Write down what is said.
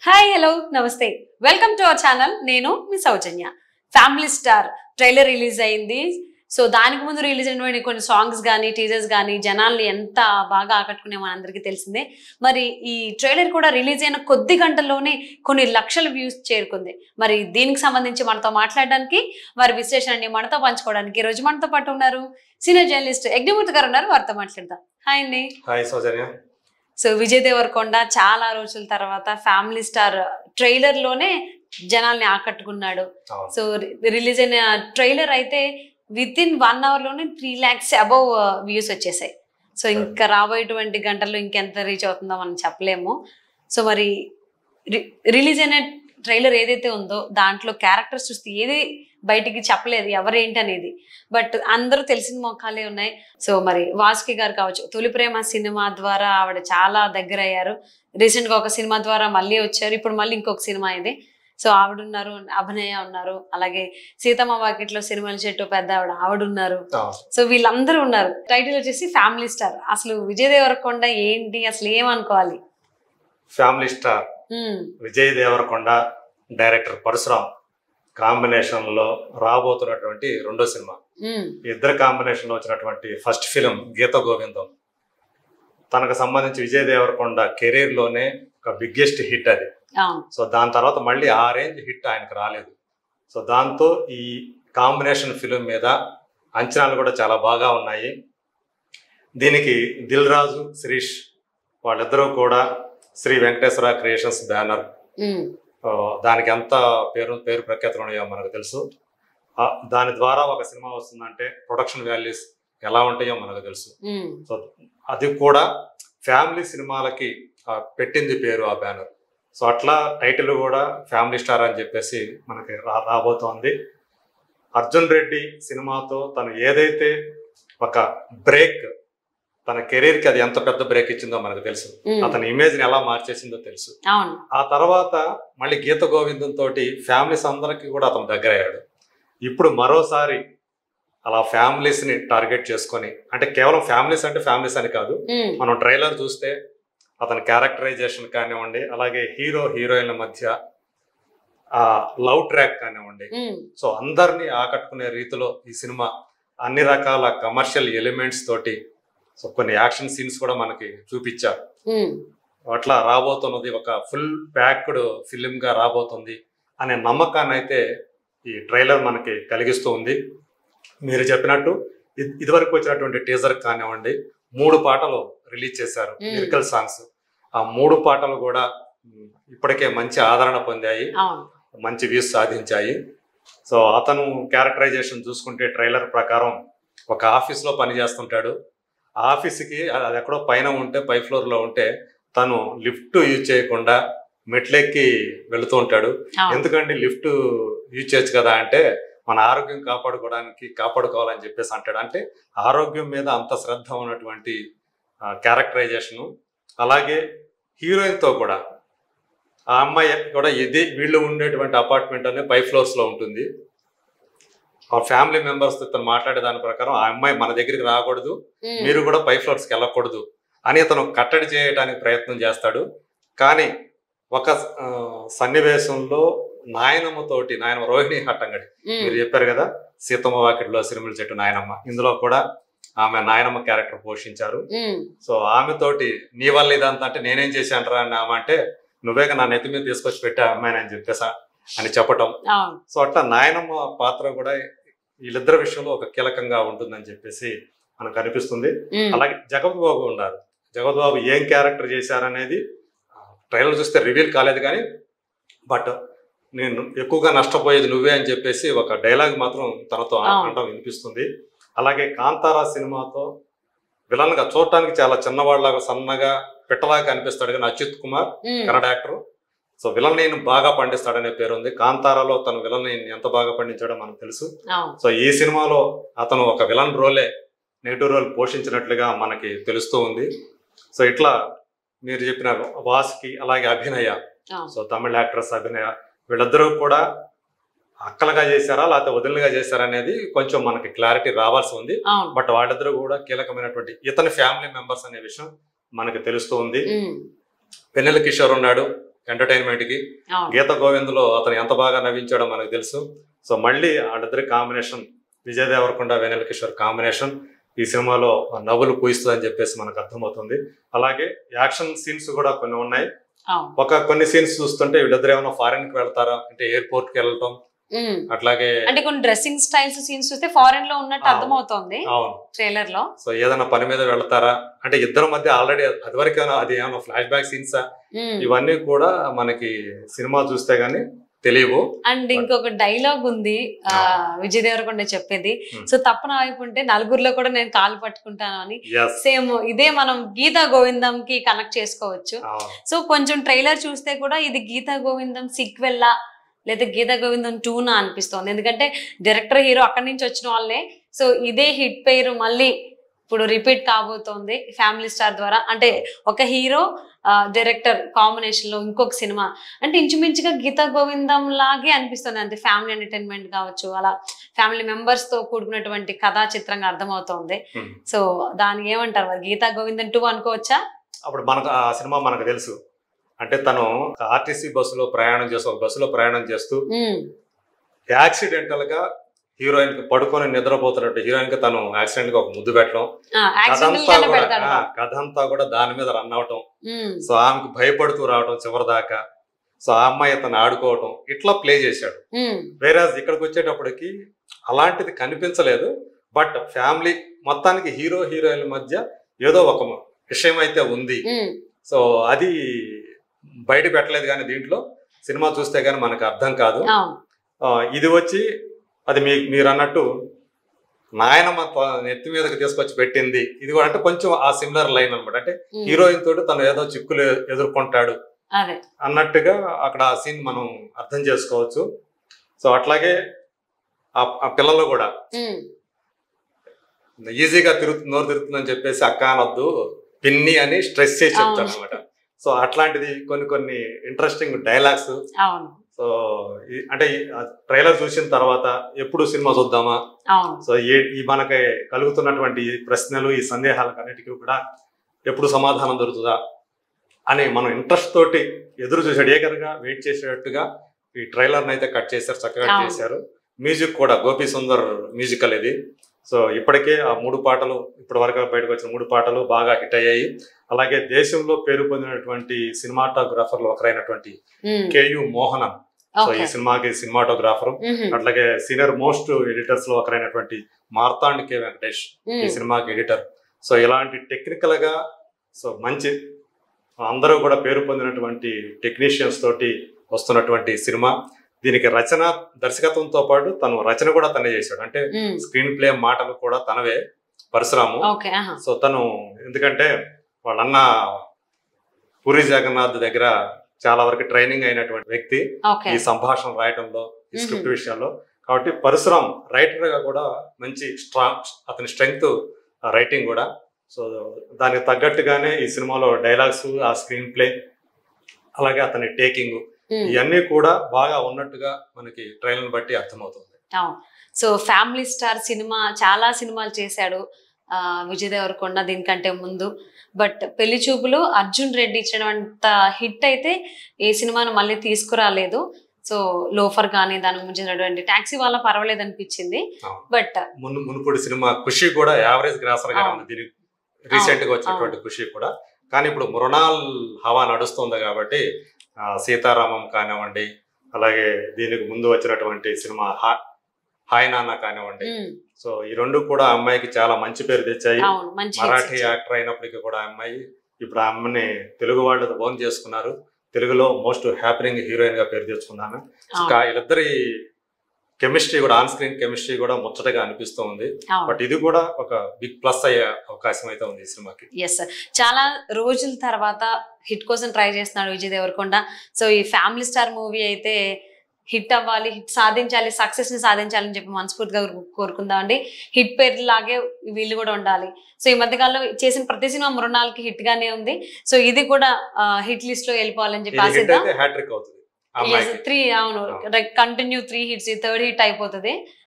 Hi hello నమస్తే welcome to our channel. నేను మీ సౌజన్య. Family star trailer release అయింది. So దానికి ముందు రిలీజ్ అయినటువంటి కొన్ని సాంగ్స్ కానీ టీజర్స్ కానీ జనాల్ని ఎంత బాగా ఆకట్టుకునే మనందరికీ తెలిసిందే. మరి ఈ ట్రైలర్ కూడా రిలీజ్ అయిన కొద్ది గంటల్లోనే కొన్ని లక్షల వ్యూస్ చేరుకుంది. మరి దీనికి సంబంధించి మనతో మాట్లాడడానికి వారి విశ్లేషణని మనతో పంచుకోవడానికి ఈ రోజు మనతో పాటు ఉన్నారు సీనియర్ జర్నలిస్ట్ యజ్ఞమూర్తి గారు ఉన్నారు. వారితో మాట్లాడదాం. హాయ్ అండి. హాయ్ సౌజన్య. సో విజయ్ దేవరకొండ చాలా రోజుల తర్వాత ఫ్యామిలీ స్టార్ ట్రైలర్ లోనే జనాల్ని ఆకట్టుకున్నాడు. సో రిలీజ్ అయిన ట్రైలర్ అయితే విత్ ఇన్ 1 hour లోనే 3 lakhs అబౌవ్ వ్యూస్ వచ్చేసాయి. సో ఇంకా రాబోయేటువంటి గంటల్లో ఇంకెంత రీచ్ అవుతుందో మనం చెప్పలేము. సో మరి రిలీజ్ అయిన ట్రైలర్ ఏదైతే ఉందో దాంట్లో క్యారెక్టర్స్ చూస్తే ఏది బయటికి చెప్పలేదు ఎవరేంటి అనేది, బట్ అందరూ తెలిసిన మొఖాలే ఉన్నాయి. సో మరి వాసుకి గారు కావచ్చు, తొలి ప్రేమ సినిమా ద్వారా ఆవిడ చాలా దగ్గర అయ్యారు. రీసెంట్ గా ఒక సినిమా ద్వారా మళ్ళీ వచ్చారు, ఇప్పుడు మళ్ళీ ఇంకొక సినిమా ఇది. సో ఆవిడ ఉన్నారు, అభినయ ఉన్నారు, అలాగే సీతమ్మ వాకిట్లో సినిమాల చెట్టు పెద్ద ఆవిడ ఉన్నారు. సో వీళ్ళందరూ ఉన్నారు. టైటిల్ వచ్చేసి ఫ్యామిలీ స్టార్. అసలు విజయ్ దేవరకొండ ఏంటి, అసలు ఏమనుకోవాలి? Family star Vijay Devarakonda, director Parashuram combination లో రాబోతున్నటువంటి రెండో సినిమా. ఇద్దరు కాంబినేషన్ లో వచ్చినటువంటి ఫస్ట్ ఫిలిం గీత గోవిందం. తనకు సంబంధించి విజయ్ దేవరకొండ కెరీర్ లోనే ఒక బిగ్గెస్ట్ హిట్ అది. సో దాని తర్వాత మళ్ళీ ఆ రేంజ్ హిట్ ఆయనకు రాలేదు. సో దాంతో ఈ కాంబినేషన్ ఫిలిం మీద అంచనాలు కూడా చాలా బాగా ఉన్నాయి. దీనికి దిల్ రాజు, శిరీష్ వాళ్ళిద్దరూ కూడా శ్రీ వెంకటేశ్వర క్రియేషన్స్ బ్యానర్, దానికి ఎంత పేరు ప్రఖ్యాతులు ఉన్నాయో మనకు తెలుసు. దాని ద్వారా ఒక సినిమా వస్తుందంటే ప్రొడక్షన్ వాల్యూస్ ఎలా ఉంటాయో మనకు తెలుసు. సో అది కూడా ఫ్యామిలీ సినిమాలకి పెట్టింది పేరు ఆ బ్యానర్. సో అట్లా టైటిల్ కూడా ఫ్యామిలీ స్టార్ అని చెప్పేసి మనకి రాబోతోంది. అర్జున్ రెడ్డి సినిమాతో తను ఏదైతే ఒక బ్రేక్, తన కెరీర్ కి అది ఎంత పెద్ద బ్రేక్ ఇచ్చిందో మనకు తెలుసు. అతని ఇమేజ్ ని ఎలా మార్చేసిందో తెలుసు. ఆ తర్వాత మళ్ళీ గీత గోవిందం తోటి ఫ్యామిలీస్ అందరికి కూడా అతను దగ్గర అయ్యాడు. ఇప్పుడు మరోసారి అలా ఫ్యామిలీస్ ని టార్గెట్ చేసుకొని, అంటే కేవలం ఫ్యామిలీస్ అంటే ఫ్యామిలీస్ అని కాదు, మనం ట్రైలర్ చూస్తే అతని క్యారెక్టరైజేషన్ కానివ్వండి, అలాగే హీరో హీరోయిన్ల మధ్య ఆ లవ్ ట్రాక్ కానివ్వండి, సో అందరినీ ఆకట్టుకునే రీతిలో ఈ సినిమా అన్ని రకాల కమర్షియల్ ఎలిమెంట్స్ తోటి, సో కొన్ని యాక్షన్ సీన్స్ కూడా మనకి చూపించారు. అట్లా రాబోతున్నది ఒక ఫుల్ ప్యాక్డ్ ఫిలిం గా రాబోతుంది అనే నమ్మకాన్ని అయితే ఈ ట్రైలర్ మనకి కలిగిస్తూ ఉంది. మీరు చెప్పినట్టు ఇదివరకు వచ్చినటువంటి టీజర్ కానివ్వండి, 3 పాటలు రిలీజ్ చేశారు, లిరికల్ సాంగ్స్. ఆ 3 పాటలు కూడా ఇప్పటికే మంచి ఆదరణ పొందాయి, మంచి వ్యూస్ సాధించాయి. సో అతను క్యారెక్టరైజేషన్ చూసుకుంటే ట్రైలర్ ప్రకారం ఒక ఆఫీస్ లో పని చేస్తుంటాడు. ఆఫీస్కి అది ఎక్కడో పైన ఉంటే, పై ఫ్లోర్ లో ఉంటే తను లిఫ్ట్ యూజ్ చేయకుండా మెట్లెక్కి వెళుతూ ఉంటాడు. ఎందుకంటే లిఫ్ట్ యూజ్ చేయొచ్చు కదా అంటే, మన ఆరోగ్యం కాపాడుకోవాలని చెప్పేసి అంటాడు. అంటే ఆరోగ్యం మీద అంత శ్రద్ధ ఉన్నటువంటి క్యారెక్టరైజేషను. అలాగే హీరోయిన్ తో కూడా, ఆ అమ్మాయి కూడా వీళ్ళు ఉండేటువంటి అపార్ట్మెంట్ అనేది 5 floors లో ఉంటుంది. ఆ ఫ్యామిలీ మెంబర్స్ తో తను మాట్లాడే దాని ప్రకారం ఆ అమ్మాయి మన దగ్గరికి రాకూడదు, మీరు కూడా 5 floors కి వెళ్ళకూడదు అని అతను కట్టడి చేయడానికి ప్రయత్నం చేస్తాడు. కానీ ఒక సన్నివేశంలో నాయనమ్మ రోహిణి హట్టంగడి, మీరు చెప్పారు కదా సీతమ్మ వాకిట్లో సిరిమల చెట్టు నాయనమ్మ, ఇందులో కూడా ఆమె నాయనమ్మ క్యారెక్టర్ పోషించారు. సో ఆమె తోటి నీ వల్ల ఇదంతా అంటే నేనేం చేశాను అని ఆమె అంటే, నువ్వేగా నా నెత్తి మీద తీసుకొచ్చి పెట్టా అమ్మాయిని అని చెప్పేసా అని చెప్పటం. సో అట్లా నాయనమ్మ పాత్ర కూడా వీళ్ళిద్దరి విషయంలో ఒక కీలకంగా ఉంటుందని చెప్పేసి మనకు అనిపిస్తుంది. అలాగే జగపతి బాబు ఉన్నారు. జగపతి బాబు ఏం క్యారెక్టర్ చేశారనేది ట్రైలర్ చూస్తే రివీల్ కాలేదు, కానీ బట్ నేను ఎక్కువగా నష్టపోయేది నువ్వే అని చెప్పేసి ఒక డైలాగ్ మాత్రం తనతో అనడం వినిపిస్తుంది. అలాగే కాంతారా సినిమాతో విలన్ గా చూడటానికి చాలా చిన్నవాళ్ళలాగా సన్నగా పిట్టలాగా కనిపిస్తాడు, కానీ Achyut Kumar Kannada actor. So villain నేను బాగా పండిస్తాడనే పేరు ఉంది. కాంతారాలో తను విలన్ ఎంత బాగా పండించాడో మనకు తెలుసు. సో ఈ సినిమాలో అతను ఒక విలన్ రోలే, నెగిటివ్ రోల్ పోషించినట్లుగా మనకి తెలుస్తూ ఉంది. సో ఇట్లా మీరు చెప్పిన వాసుకి, అలాగే అభినయ, సో తమిళ యాక్ట్రెస్ అభినయ, వీళ్ళిద్దరూ కూడా అక్కలుగా చేశారా లేకపోతే వదిలిగా చేశారా అనేది కొంచెం మనకి క్లారిటీ రావాల్సి ఉంది. బట్ వాళ్ళిద్దరూ కూడా కీలకమైనటువంటి ఇతని ఫ్యామిలీ మెంబర్స్ అనే విషయం మనకి తెలుస్తూ ఉంది. వెన్నెల కిషోర్ ఉన్నాడు, ఎంటర్టైన్మెంట్ కి. గీత గోవింద్లో అతను ఎంత బాగా నవ్వించాడో మనకు తెలుసు. సో మళ్ళీ వాళ్ళిద్దరి కాంబినేషన్, విజయ్ దేవరకొండ వెన్నెల కిషోర్ కాంబినేషన్ ఈ సినిమాలో నవ్వులు పూయిస్తుందని చెప్పేసి మనకు అర్థమవుతుంది. అలాగే యాక్షన్ సీన్స్ కూడా కొన్ని ఉన్నాయి. కొన్ని సీన్స్ చూస్తుంటే వీళ్ళిద్దరు ఏమైనా ఫారెన్ కి వెళ్తారా అంటే ఎయిర్పోర్ట్ కి వెళ్ళటం, అట్లాగే అంటే కొన్ని డ్రెస్సింగ్ స్టైల్స్ సీన్స్ చూస్తే ఫారెన్ లో ఉన్నట్టు అర్థమవుతోంది ట్రైలర్ లో. సో ఏదైనా పని మీద వెళ్తారా అంటే ఇద్దరు మధ్య ఆల్రెడీ అదివరకు అది ఏమైనా ఫ్లాష్ బ్యాక్ సీన్సా, ఇవన్నీ కూడా మనకి సినిమా చూస్తే గానీ తెలియవు. అండ్ ఇంకొక డైలాగ్ ఉంది విజయ్ దేవరకొండ చెప్పేది, సో తప్పన వైపు ఉంటే నలుగురిలో కూడా నేను కాలు పట్టుకుంటాను అని. సేమ్ ఇదే మనం గీతా గోవిందం కి కనెక్ట్ చేసుకోవచ్చు. సో కొంచెం ట్రైలర్ చూస్తే కూడా ఇది గీతా గోవిందం సీక్వెల్లా లేదా గీతా గోవిందం 2 అనిపిస్తోంది. ఎందుకంటే డైరెక్టర్ హీరో అక్కడి నుంచి వచ్చిన వాళ్ళే. సో ఇదే హిట్ పేరు మళ్ళీ ఇప్పుడు రిపీట్ కాబోతోంది ఫ్యామిలీ స్టార్ ద్వారా. అంటే ఒక హీరో డైరెక్టర్ కాంబినేషన్ లో ఇంకొక సినిమా అంటే ఇంచుమించుగా గీతా గోవిందం లాగే అనిపిస్తుంది. అంతే ఫ్యామిలీ ఎంటర్టైన్మెంట్ కావచ్చు, అలా ఫ్యామిలీ మెంబర్స్ తో కూడుకున్నటువంటి కథా చిత్రంగా అర్థమవుతోంది. సో దానికి ఏమంటారు మరి, గీతా గోవిందం 2 అనుకోవచ్చా? అప్పుడు మనకు ఆ సినిమా మనకు తెలుసు అంటే తను ఆర్టీసీ బస్సులో ప్రయాణం చేస్తూ ఒక బస్సులో ప్రయాణం చేస్తూ యాక్సిడెంటల్ గా హీరోయిన్ కి పడుకొని నిద్రపోతున్నట్టు హీరోయిన్ కి తను యాక్సిడెంట్ గా ఒక ముద్దు పెట్టడం, కథ అంతా కూడా దాని మీద రన్ అవటం. సో ఆమెకు భయపడుతూ రావడం చివరి దాకా. సో ఆ అమ్మాయి తను ఆడుకోవటం ఇట్లా ప్లే చేశాడు. వేరేజ్ ఇక్కడికి వచ్చేటప్పటికి అలాంటిది కనిపించలేదు. బట్ ఫ్యామిలీ మొత్తానికి హీరో హీరోయిన్ మధ్య ఏదో ఒక విషయం అయితే ఉంది. సో అది బయట పెట్టలేదు కానీ దీంట్లో సినిమా చూస్తే గానీ మనకు అర్థం కాదు. ఇది వచ్చి అది మీరు అన్నట్టు నాయనమ్మ నెత్తి మీదకి తీసుకొచ్చి పెట్టింది ఇది కూడా అంటే కొంచెం ఆ సిమిలర్ లైన్ అనమాట. అంటే హీరోయిన్ తోటి తను ఏదో చిక్కులు ఎదుర్కొంటాడు అన్నట్టుగా అక్కడ ఆ సీన్ మనం అర్థం చేసుకోవచ్చు. సో అట్లాగే ఆ పిల్లలు కూడా ఈజీగా నోరు తిరుగుతుందని చెప్పేసి అక్క అనొద్దు పిన్ని అని స్ట్రెస్ చేసి చెప్తాడు అనమాట. సో అట్లాంటిది కొన్ని ఇంట్రెస్టింగ్ డైలాగ్స్. సో అంటే ట్రైలర్ చూసిన తర్వాత ఎప్పుడు సినిమా చూద్దామా, సో ఈ మనకి కలుగుతున్నటువంటి ప్రశ్నలు ఈ సందేహాలకు అన్నిటికీ కూడా ఎప్పుడు సమాధానం దొరుకుతుందా అని మనం ఇంట్రెస్ట్ తోటి ఎదురు చూసాడు. ఏకరగా వెయిట్ చేసేటట్టుగా ఈ ట్రైలర్ అయితే కట్ చేశారు, చక్కగా చేశారు. మ్యూజిక్ కూడా గోపి సుందర్ మ్యూజికల్ ఇది. సో ఇప్పటికే ఆ 3 పాటలు ఇప్పటి వరకు బయటకు వచ్చిన 3 పాటలు బాగా హిట్ అయ్యాయి. అలాగే దేశంలో పేరు పొందినటువంటి సినిమాటోగ్రాఫర్లు ఒకరైనటువంటి కేయు మోహనన్, సో ఈ సినిమాకి సినిమాటోగ్రాఫర్. అట్లాగే సీనియర్ మోస్ట్ ఎడిటర్స్ లో ఒకరైనటువంటి మార్తాండ్ కే వెంకటేష్ ఈ సినిమాకి ఎడిటర్. సో ఇలాంటి టెక్నికల్ గా సో మంచి అందరూ కూడా పేరు పొందినటువంటి టెక్నీషియన్స్ తోటి వస్తున్నటువంటి సినిమా. దీనికి రచన దర్శకత్వంతో పాటు తను రచన కూడా తనే చేశాడు. అంటే స్క్రీన్ ప్లే మాటలు కూడా తనవే పరశురాము. సో తను ఎందుకంటే వాళ్ళన్న పూరి జగన్నాథ్ దగ్గర చాలా వరకు ట్రైనింగ్ అయినటువంటి వ్యక్తి ఈ సంభాషణ రాయటంలో, ఈ స్క్రిప్ట్ విషయాల్లో. కాబట్టి పరశురామ్ రైటర్ గా కూడా మంచి అతని స్ట్రెంగ్త్ రైటింగ్ కూడా. సో దానికి తగ్గట్టుగానే ఈ సినిమాలో డైలాగ్స్, ఆ స్క్రీన్ ప్లే, అలాగే అతని టేకింగ్ ఇవన్నీ కూడా బాగా ఉన్నట్టుగా మనకి ట్రైలర్ బట్టి అర్థమవుతుంది. సో ఫ్యామిలీ స్టార్ సినిమా చాలా సినిమాలు చేశాడు విజయ్ దేవరకొండ దీనికంటే ముందు. బట్ పెళ్లి చూపులు అర్జున్ రెడ్డి ఇచ్చినంత హిట్ అయితే ఏ సినిమాను మళ్ళీ తీసుకురాలేదు. సో లోఫర్ కానీ దానికి ముంచినటువంటి టాక్సీ వాళ్ళ పర్వాలేదు అనిపించింది. బట్ మునుపటి సినిమా ఖుషి కూడా యావరేజ్ గ్రాసర్ గా ఉంది. రీసెంట్ గా వచ్చినటువంటి ఖుషి కూడా. కానీ ఇప్పుడు మృణాల్ హవా నడుస్తుంది కాబట్టి సీతారామం కానివ్వండి, అలాగే దీనికి ముందు వచ్చినటువంటి సినిమా హాయ్ నాన్న కానివ్వండి, సో ఈ 2 కూడా అమ్మాయికి చాలా మంచి పేరు తెచ్చాయి. మరాఠీ యాక్టర్ అయినప్పటికీ కూడా అమ్మాయి ఇప్పుడు ఆ అమ్మని తెలుగు వాళ్ళు ఓన్ చేసుకున్నారు. తెలుగులో మోస్ట్ హ్యాపీనింగ్ హీరోయిన్ గా పేరు తెచ్చుకున్నాను. వీళ్ళిద్దరి కెమిస్ట్రీ కూడా, ఆన్ స్క్రీన్ కెమిస్ట్రీ కూడా ముచ్చటగా అనిపిస్తూ ఉంది. బట్ ఇది కూడా ఒక బిగ్ ప్లస్ అయ్యే అవకాశం అయితే ఉంది ఈ సినిమాకి. ఎస్ సార్, చాలా రోజుల తర్వాత హిట్ కోసం ట్రై చేస్తున్నాడు విజయ్ దేవరకొండ. సో ఈ ఫ్యామిలీ స్టార్ మూవీ అయితే హిట్ అవ్వాలి, హిట్ సాధించాలి, సక్సెస్ ని సాధించాలని చెప్పి మనస్ఫూర్తిగా కోరుకుందాం అండి. హిట్ పేరు లాగే వీళ్ళు కూడా ఉండాలి. సో ఈ మధ్యకాలంలో చేసిన ప్రతి సినిమా మృణాలకి హిట్ గానే ఉంది. సో ఇది కూడా హిట్ లిస్ట్ లో వెళ్ళిపోవాలని చెప్పి ఆశిద్దాం. 3 అవును కంటిన్యూ 3 హిట్స్, 3rd హిట్ అయిపోతుంది.